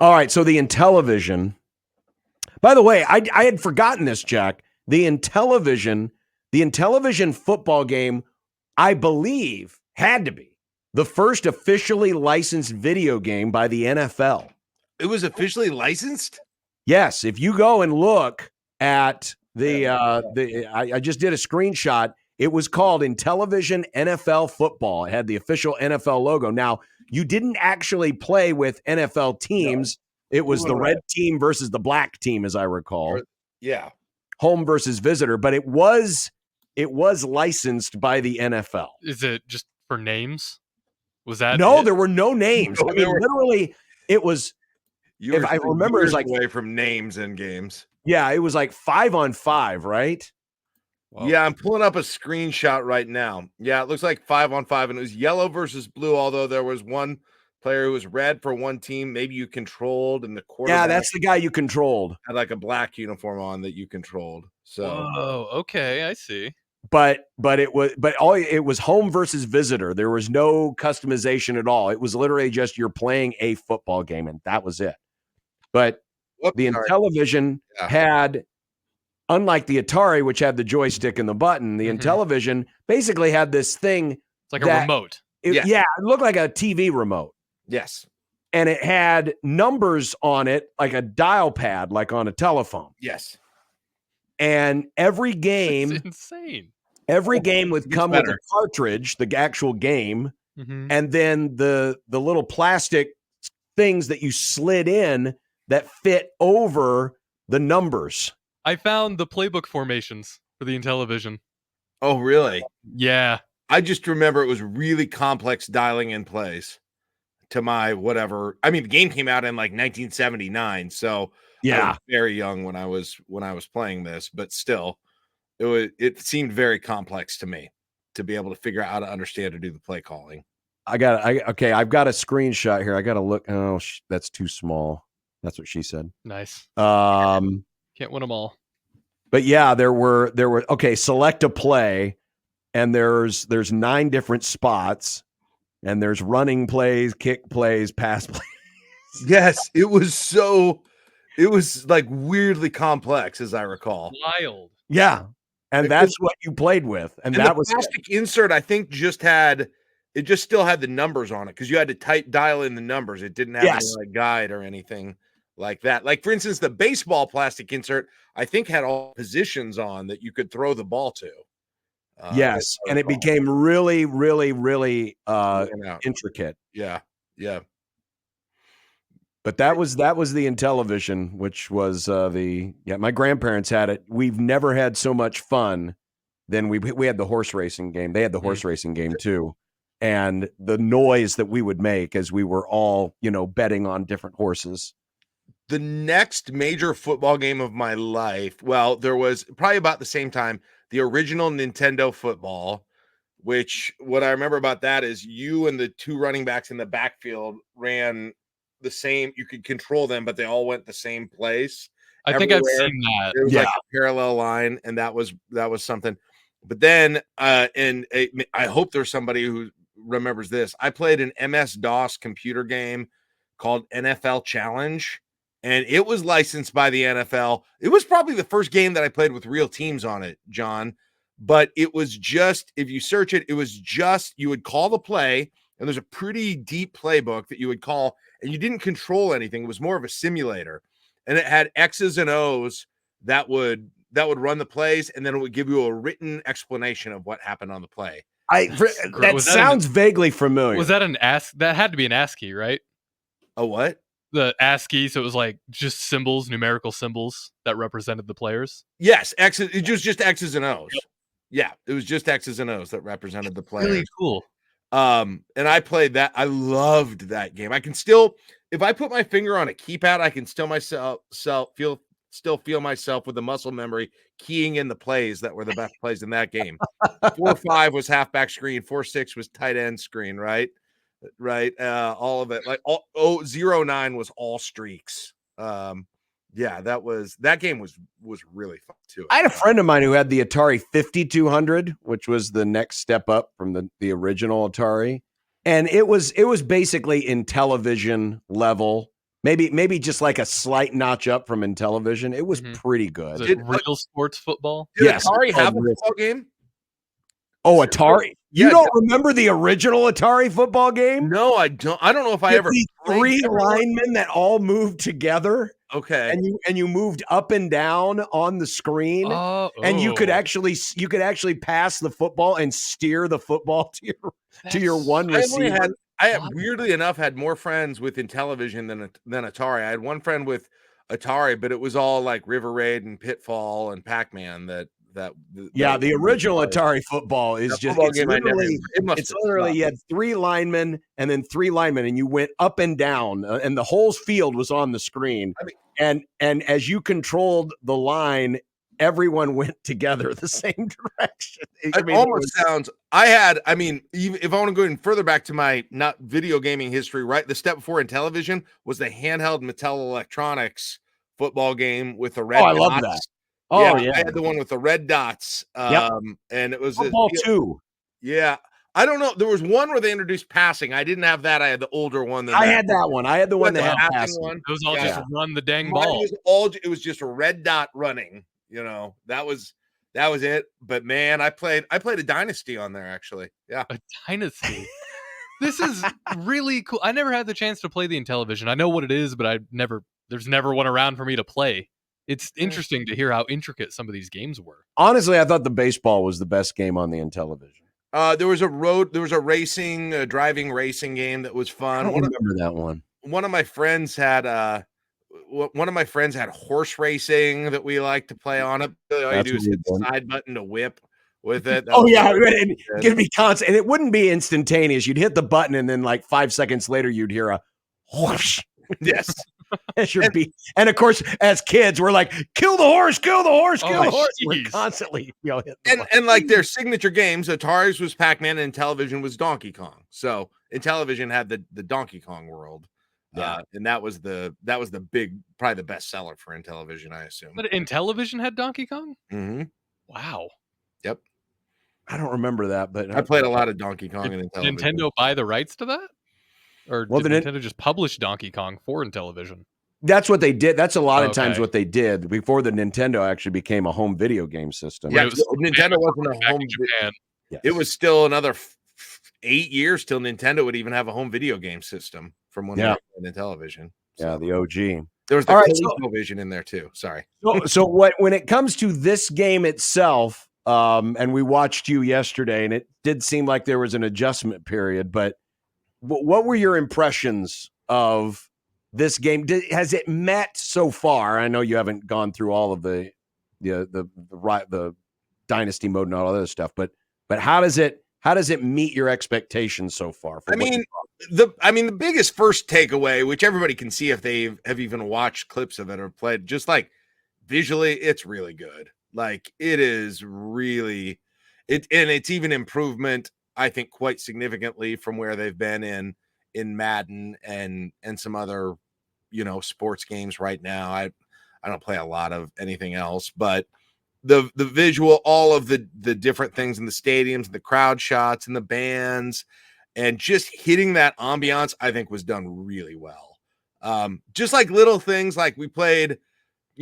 All right, so the Intellivision. By the way, I had forgotten this, Jack. The Intellivision football game, I believe, had to be the first officially licensed video game by the NFL. It was officially licensed? Yes, if you go and look at I just did a screenshot. It was called Intellivision NFL Football. It had the official NFL logo. Now, you didn't actually play with NFL teams. No. It was the red team versus the black team, as I recall. Yeah. Home versus visitor, but it was licensed by the NFL. Is it just for names? Was that No, it? there were no names. No, I mean, literally, it was. If I remember, it was like away from names in games. Yeah, it was like 5-on-5, right? Wow. Yeah, I'm pulling up a screenshot right now. Yeah, it looks like 5-on-5, and it was yellow versus blue, although there was one player who was red for one team. Maybe you controlled, and the quarterback. Yeah, that's the guy you controlled. Had like a black uniform on that you controlled. So, oh, okay, I see. But it was home versus visitor. There was no customization at all. It was literally just you're playing a football game, and that was it. But the Intellivision had, unlike the Atari, which had the joystick and the button, the Intellivision basically had this thing. It's like a remote. Yeah, it looked like a TV remote. Yes. And it had numbers on it, like a dial pad, like on a telephone. Yes. And every game, it's insane. Every game would come with a cartridge, the actual game, and then the little plastic things that you slid in that fit over the numbers. I found the playbook formations for the Intellivision. Oh, really? Yeah. I just remember it was really complex dialing in plays to my whatever. I mean, the game came out in like 1979, so I was very young when I was playing this, but still, it seemed very complex to me to be able to figure out how to understand to do the play calling. I've got a screenshot here. I got to look. Oh, that's too small. That's what she said. Nice. Can't win them all. But yeah, there were select a play, and there's 9 different spots, and there's running plays, kick plays, pass plays. Yes, it was like weirdly complex, as I recall. Wild. Yeah. And that's what you played with. And that was plastic insert, I think, just still had the numbers on it because you had to dial in the numbers. It didn't have any like guide or anything like that. Like, for instance, the baseball plastic insert, I think, had all positions on that you could throw the ball to. Yes. And it became really, really, really intricate. Yeah. Yeah. But that was the Intellivision, which was my grandparents had it. We've never had so much fun than we had the horse racing game. They had the horse racing game too. And the noise that we would make as we were all, betting on different horses. The next major football game of my life, well, there was probably about the same time, the original Nintendo football, which what I remember about that is you and the 2 running backs in the backfield ran the same. You could control them, but they all went the same place. I think I've seen that. It was like a parallel line, and that was something. But then, I hope there's somebody who remembers this. I played an MS-DOS computer game called NFL Challenge, and it was licensed by the NFL. It was probably the first game that I played with real teams on it, John. But it was just, if you search it, it was just, you would call the play, and there's a pretty deep playbook that you would call, and you didn't control anything. It was more of a simulator, and it had X's and O's that would run the plays, and then it would give you a written explanation of what happened on the play. That sounds vaguely familiar. Was that that had to be an ASCII, right? A what? The ASCII, so it was like just symbols, numerical symbols that represented the players. Yes, X's. It was just X's and O's. Yep. Yeah, it was just X's and O's that represented the players. Really cool. And I played that. I loved that game. I can still, if I put my finger on a keypad, I can still feel myself with the muscle memory keying in the plays that were the best plays in that game. 4-5 was halfback screen. 4-6 was tight end screen. Right. All of it. Like 0-9 was all streaks. That game was really fun too. I had a friend of mine who had the Atari 5200, which was the next step up from the original Atari. And it was basically Intellivision level Maybe just like a slight notch up from Intellivision. It was pretty good. Was it real sports football? Did Yes. Atari have a football game? Oh, Atari. You Yeah, don't remember the original Atari football game? No, I don't. I don't know if I ever The played 3 linemen that all moved together. Okay. And you moved up and down on the screen, and you could actually pass the football and steer the football to your one receiver. I weirdly enough had more friends with Intellivision than Atari. I had one friend with Atari, but it was all like River Raid and Pitfall and Pac-Man the original Atari football is just it's literally you had 3 linemen and then 3 linemen, and you went up and down, and the whole field was on the screen. And as you controlled the line, everyone went together the same direction. If I want to go even further back to my not video gaming history, right? The step before Intellivision was the handheld Mattel Electronics football game with the red dots. I love that. Oh, yeah. I had the one with the red dots. And it was football 2. Yeah. I don't know. There was one where they introduced passing. I didn't have that. I had the older one. I had that one. I had the one that had passing. It was all just run the dang ball. It was just a red dot running. That was it. But man, I played a Dynasty on there actually. Yeah. A Dynasty. This is really cool. I never had the chance to play the Intellivision. I know what it is, but there's never one around for me to play. It's interesting to hear how intricate some of these games were. Honestly, I thought the baseball was the best game on the Intellivision. There was a driving racing game that was fun. I don't remember that one. One of my friends had horse racing that we like to play on it. All you do is hit the side button to whip with it. And it'd be constant, and it wouldn't be instantaneous. You'd hit the button, and then like 5 seconds later, you'd hear a whoosh. Yes. And of course, as kids, we're like, kill the horse, kill the horse, kill the horse. We're constantly, and like their signature games, Atari's was Pac-Man and Intellivision was Donkey Kong. So Intellivision had the Donkey Kong world. And that was the big, probably the best seller for Intellivision, I assume. But Intellivision had Donkey Kong? Mm-hmm. Wow. Yep. I don't remember that, but I played a lot of Donkey Kong and Intellivision. Did Nintendo buy the rights to that? Or did Nintendo just publish Donkey Kong for Intellivision? That's what they did. That's a lot of times what they did before the Nintendo actually became a home video game system. Yeah, Nintendo wasn't a home. Yes. It was still another 8 years till Nintendo would even have a home video game system from when they were in Intellivision. So, the OG. There was the ColecoVision in there too. Sorry. So when it comes to this game itself, and we watched you yesterday, and it did seem like there was an adjustment period, but what were your impressions of this game? Has it met so far? I know you haven't gone through all of the dynasty mode and all that other stuff, but how does it meet your expectations so far? The biggest first takeaway, which everybody can see if they have even watched clips of it or played, just like visually, it's really good. Like it is really and it's even improvement, I think, quite significantly from where they've been in Madden and some other, sports games right now. I don't play a lot of anything else, but the visual, all of the different things in the stadiums, the crowd shots and the bands, and just hitting that ambiance, I think was done really well. Just like little things like we played,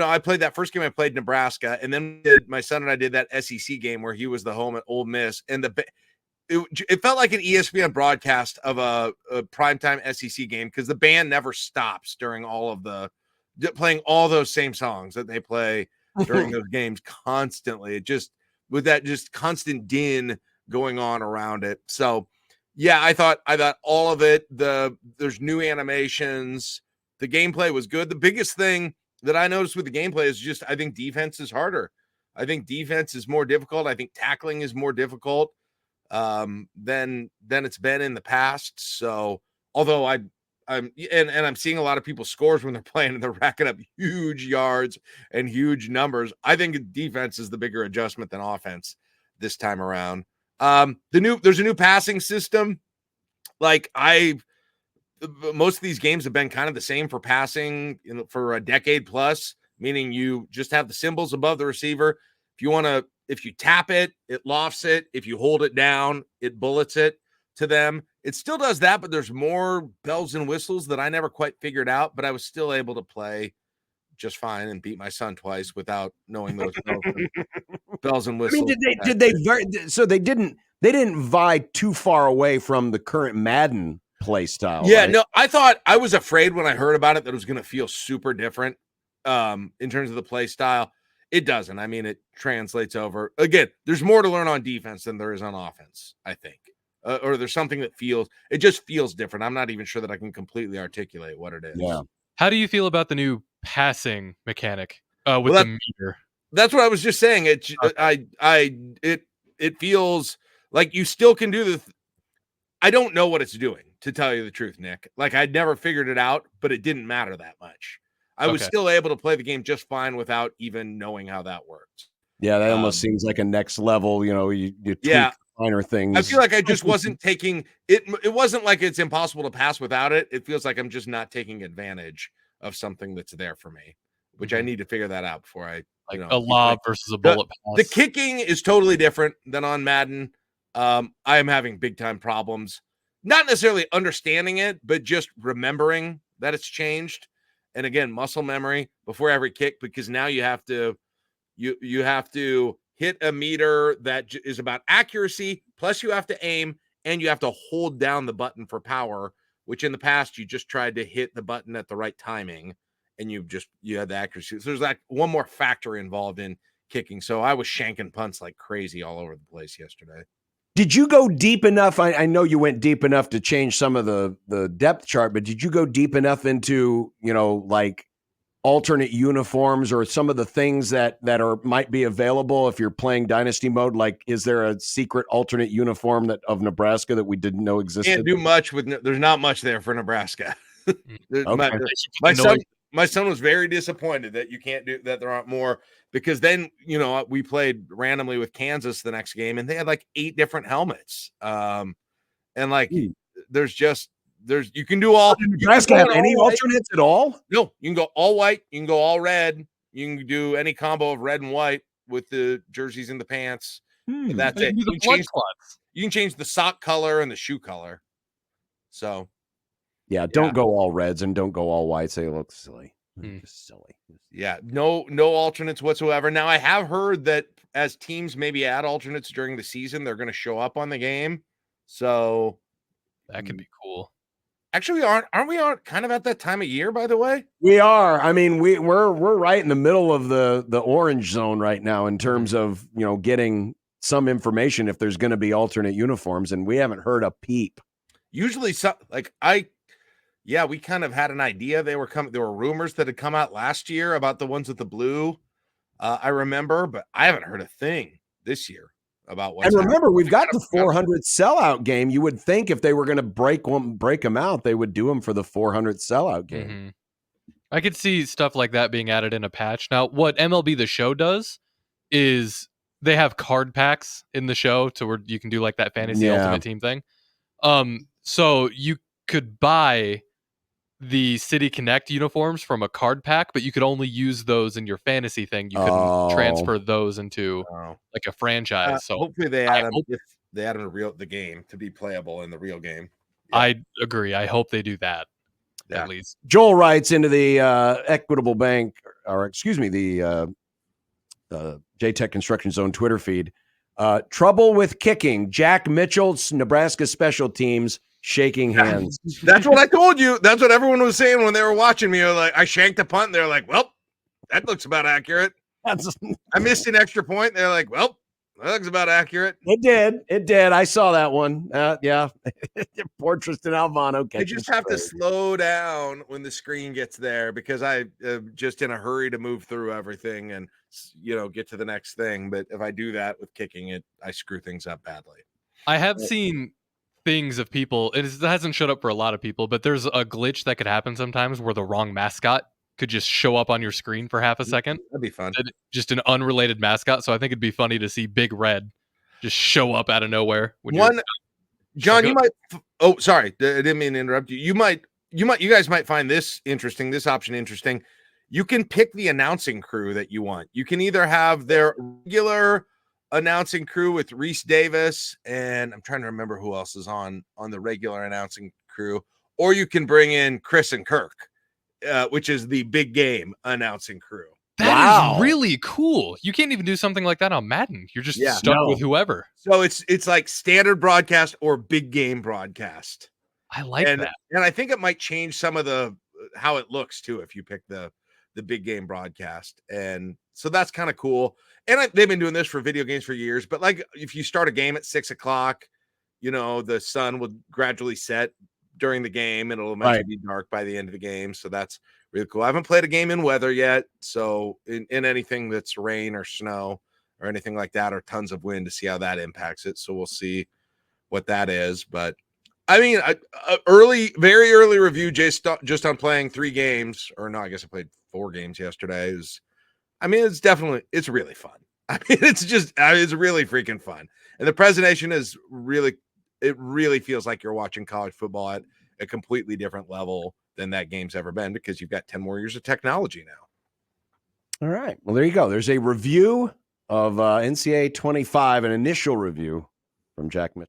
I played that first game, I played Nebraska, and then my son and I did that SEC game where he was the home at Ole Miss, and it felt like an ESPN broadcast of a primetime SEC game because the band never stops during playing all those same songs that they play during those games constantly. It just with that just constant din going on around it. So yeah, I thought all of it. There's new animations. The gameplay was good. The biggest thing that I noticed with the gameplay is just I think defense is harder. I think defense is more difficult. I think tackling is more difficult than it's been in the past. So although I'm seeing a lot of people's scores when they're playing and they're racking up huge yards and huge numbers, I think defense is the bigger adjustment than offense this time around. There's a new passing system. Like most of these games have been kind of the same for passing, for a decade plus, meaning you just have the symbols above the receiver. If you tap it, it lofts it. If you hold it down, it bullets it. to them. It still does that, but there's more bells and whistles that I never quite figured out, but I was still able to play just fine and beat my son twice without knowing those bells and whistles. I mean, so they didn't vie too far away from the current Madden play style. Yeah, right? no, I was afraid when I heard about it that it was going to feel super different in terms of the play style. It doesn't. I mean, it translates over. Again, there's more to learn on defense than there is on offense, I think. Or there's something that just feels different. I'm not even sure that I can completely articulate what it is. Yeah. How do you feel about the new passing mechanic with the meter? That's what I was just saying. It feels like you still can do the. I don't know what it's doing, to tell you the truth, Nick. Like, I'd never figured it out, but it didn't matter that much. I was still able to play the game just fine without even knowing how that worked. Yeah, that almost seems like a next level. You tweak finer things. I feel like I just wasn't taking it. It wasn't like it's impossible to pass without it. It feels like I'm just not taking advantage of something that's there for me, which I need to figure that out before I a lob versus a bullet pass. The kicking is totally different than on Madden. I am having big time problems, not necessarily understanding it, but just remembering that it's changed. And again, muscle memory before every kick, because now you have to hit a meter that is about accuracy, plus you have to aim, and you have to hold down the button for power, which in the past you just tried to hit the button at the right timing, and you had the accuracy. So there's like one more factor involved in kicking. So I was shanking punts like crazy all over the place yesterday. Did you go deep enough? I know you went deep enough to change some of the depth chart, but did you go deep enough into, like alternate uniforms or some of the things that might be available if you're playing Dynasty mode? Like, is there a secret alternate uniform of Nebraska that we didn't know existed? Can't do much there's not much there for Nebraska. Okay. My son was very disappointed that that there aren't more, because then, we played randomly with Kansas the next game and they had like 8 different helmets. And like, you can do all. Nebraska have any alternates at all? No, you can go all white. You can go all red. You can do any combo of red and white with the jerseys and the pants. That's it. You can change the sock color and the shoe color. So. Yeah, don't go all reds and don't go all whites. They look silly. Just silly. Yeah, no alternates whatsoever. Now, I have heard that as teams maybe add alternates during the season, they're going to show up on the game. So that could be cool. Actually, aren't we kind of at that time of year, by the way? We are. I mean, we're right in the middle of the orange zone right now in terms of, getting some information if there's going to be alternate uniforms, and we haven't heard a peep. Usually, we kind of had an idea they were coming. There were rumors that had come out last year about the ones with the blue. I remember, but I haven't heard a thing this year about what. And remember, we've got the 400 sellout game. You would think if they were going to break them out, they would do them for the 400 sellout game. Mm-hmm. I could see stuff like that being added in a patch. Now, what MLB The Show does is they have card packs in the show to where you can do like that fantasy ultimate team thing. So you could buy the City Connect uniforms from a card pack, but you could only use those in your fantasy thing. You couldn't transfer those into like a franchise. So hopefully they add them if they add them to the game to be playable in the real game. Yeah. I agree. I hope they do that at least. Joel writes into the Equitable Bank, or excuse me, the JTech Construction Zone Twitter feed. Trouble with kicking. Jack Mitchell's Nebraska special teams shaking hands. That's what I told you. That's what everyone was saying when they were watching me. Like, I shanked a punt. They're like, well, that looks about accurate. I missed an extra point. They're like, well, that looks about accurate. It did. I saw that one. Yeah. Poor Tristan Alvano. I just have to slow down when the screen gets there, because I just in a hurry to move through everything and, get to the next thing. But if I do that with kicking it, I screw things up badly. I have seen things of people. It hasn't showed up for a lot of people, but there's a glitch that could happen sometimes where the wrong mascot could just show up on your screen for half a second. That'd be fun. Just an unrelated mascot. So I think it'd be funny to see Big Red just show up out of nowhere. John, you might. Oh, sorry, I didn't mean to interrupt you. You guys might find this interesting. This option interesting. You can pick the announcing crew that you want. You can either have their regular announcing crew with Reese Davis, and I'm trying to remember who else is on the regular announcing crew. Or you can bring in Chris and Kirk, which is the big game announcing crew. That is really cool. You can't even do something like that on Madden. You're just stuck with whoever. So it's like standard broadcast or big game broadcast. I like that. And I think it might change some of the how it looks too if you pick the big game broadcast. And so that's kind of cool. And they've been doing this for video games for years. But like if you start a game at 6 o'clock, you know, the sun will gradually set during the game and it'll eventually be dark by the end of the game. So that's really cool. I haven't played a game in weather yet. So in anything that's rain or snow or anything like that, or tons of wind, to see how that impacts it. So we'll see what that is. But I mean, very early review just on playing 3 games, or no, I guess I played 4 games yesterday. It's really fun. I mean, it's really freaking fun. And the presentation is it really feels like you're watching college football at a completely different level than that game's ever been, because you've got 10 more years of technology now. All right. Well, there you go. There's a review of NCAA 25, an initial review from Jack Mitchell.